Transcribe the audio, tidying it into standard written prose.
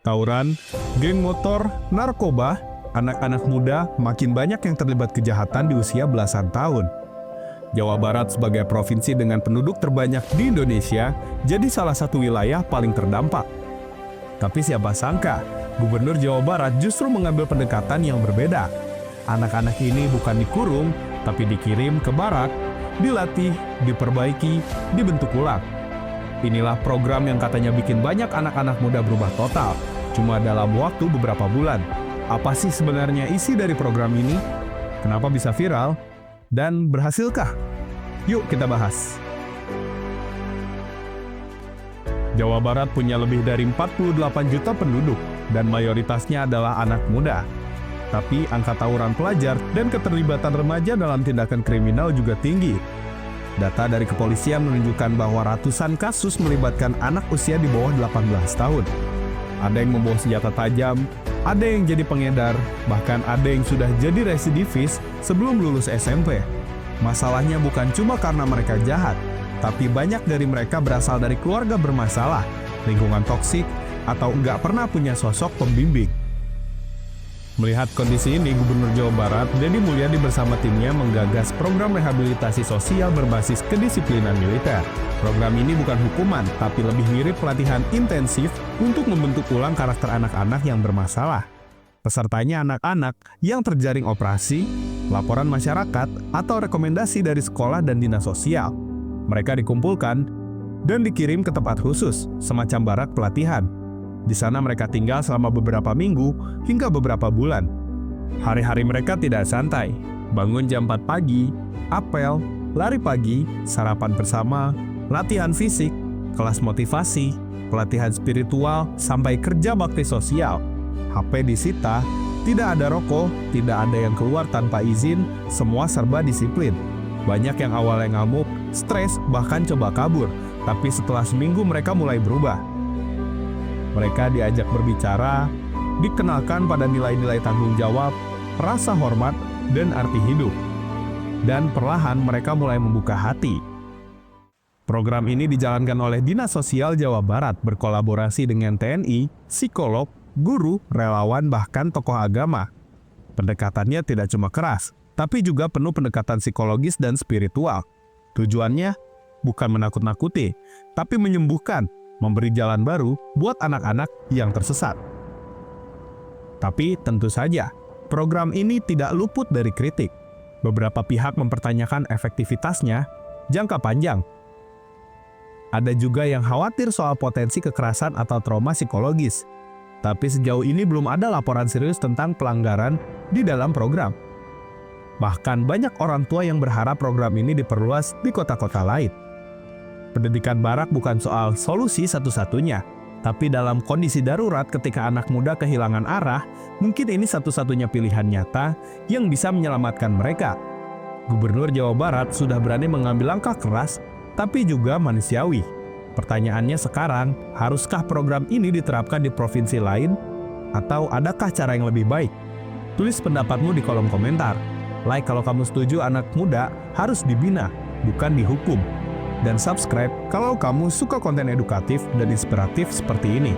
Tawuran, geng motor, narkoba, anak-anak muda makin banyak yang terlibat kejahatan di usia belasan tahun. Jawa Barat sebagai provinsi dengan penduduk terbanyak di Indonesia jadi salah satu wilayah paling terdampak. Tapi siapa sangka, Gubernur Jawa Barat justru mengambil pendekatan yang berbeda. Anak-anak ini bukan dikurung, tapi dikirim ke barak, dilatih, diperbaiki, dibentuk ulang. Inilah program yang katanya bikin banyak anak-anak muda berubah total, cuma dalam waktu beberapa bulan. Apa sih sebenarnya isi dari program ini? Kenapa bisa viral? Dan berhasilkah? Yuk kita bahas. Jawa Barat punya lebih dari 48 juta penduduk, dan mayoritasnya adalah anak muda. Tapi angka tawuran pelajar dan keterlibatan remaja dalam tindakan kriminal juga tinggi. Data dari kepolisian menunjukkan bahwa ratusan kasus melibatkan anak usia di bawah 18 tahun. Ada yang membawa senjata tajam, ada yang jadi pengedar, bahkan ada yang sudah jadi residivis sebelum lulus SMP. Masalahnya bukan cuma karena mereka jahat, tapi banyak dari mereka berasal dari keluarga bermasalah, lingkungan toksik, atau nggak pernah punya sosok pembimbing. Melihat kondisi ini, Gubernur Jawa Barat, Deddy Mulyadi bersama timnya menggagas program rehabilitasi sosial berbasis kedisiplinan militer. Program ini bukan hukuman, tapi lebih mirip pelatihan intensif untuk membentuk ulang karakter anak-anak yang bermasalah. Pesertanya anak-anak yang terjaring operasi, laporan masyarakat, atau rekomendasi dari sekolah dan dinas sosial. Mereka dikumpulkan dan dikirim ke tempat khusus, semacam barak pelatihan. Di sana mereka tinggal selama beberapa minggu hingga beberapa bulan. Hari-hari mereka tidak santai. Bangun jam 4 pagi, apel, lari pagi, sarapan bersama, latihan fisik, kelas motivasi, pelatihan spiritual, sampai kerja bakti sosial. HP disita, tidak ada rokok, tidak ada yang keluar tanpa izin, semua serba disiplin. Banyak yang awalnya ngamuk, stres, bahkan coba kabur. Tapi setelah seminggu mereka mulai berubah. Mereka diajak berbicara, dikenalkan pada nilai-nilai tanggung jawab, rasa hormat, dan arti hidup. Dan perlahan mereka mulai membuka hati. Program ini dijalankan oleh Dinas Sosial Jawa Barat berkolaborasi dengan TNI, psikolog, guru, relawan, bahkan tokoh agama. Pendekatannya tidak cuma keras, tapi juga penuh pendekatan psikologis dan spiritual. Tujuannya bukan menakut-nakuti, tapi menyembuhkan, memberi jalan baru buat anak-anak yang tersesat. Tapi tentu saja, program ini tidak luput dari kritik. Beberapa pihak mempertanyakan efektivitasnya jangka panjang. Ada juga yang khawatir soal potensi kekerasan atau trauma psikologis. Tapi sejauh ini belum ada laporan serius tentang pelanggaran di dalam program. Bahkan banyak orang tua yang berharap program ini diperluas di kota-kota lain. Pendidikan barak bukan soal solusi satu-satunya, tapi dalam kondisi darurat ketika anak muda kehilangan arah, mungkin ini satu-satunya pilihan nyata yang bisa menyelamatkan mereka. Gubernur Jawa Barat sudah berani mengambil langkah keras, tapi juga manusiawi. Pertanyaannya sekarang, haruskah program ini diterapkan di provinsi lain? Atau adakah cara yang lebih baik? Tulis pendapatmu di kolom komentar. Like kalau kamu setuju anak muda harus dibina, bukan dihukum. Dan subscribe kalau kamu suka konten edukatif dan inspiratif seperti ini.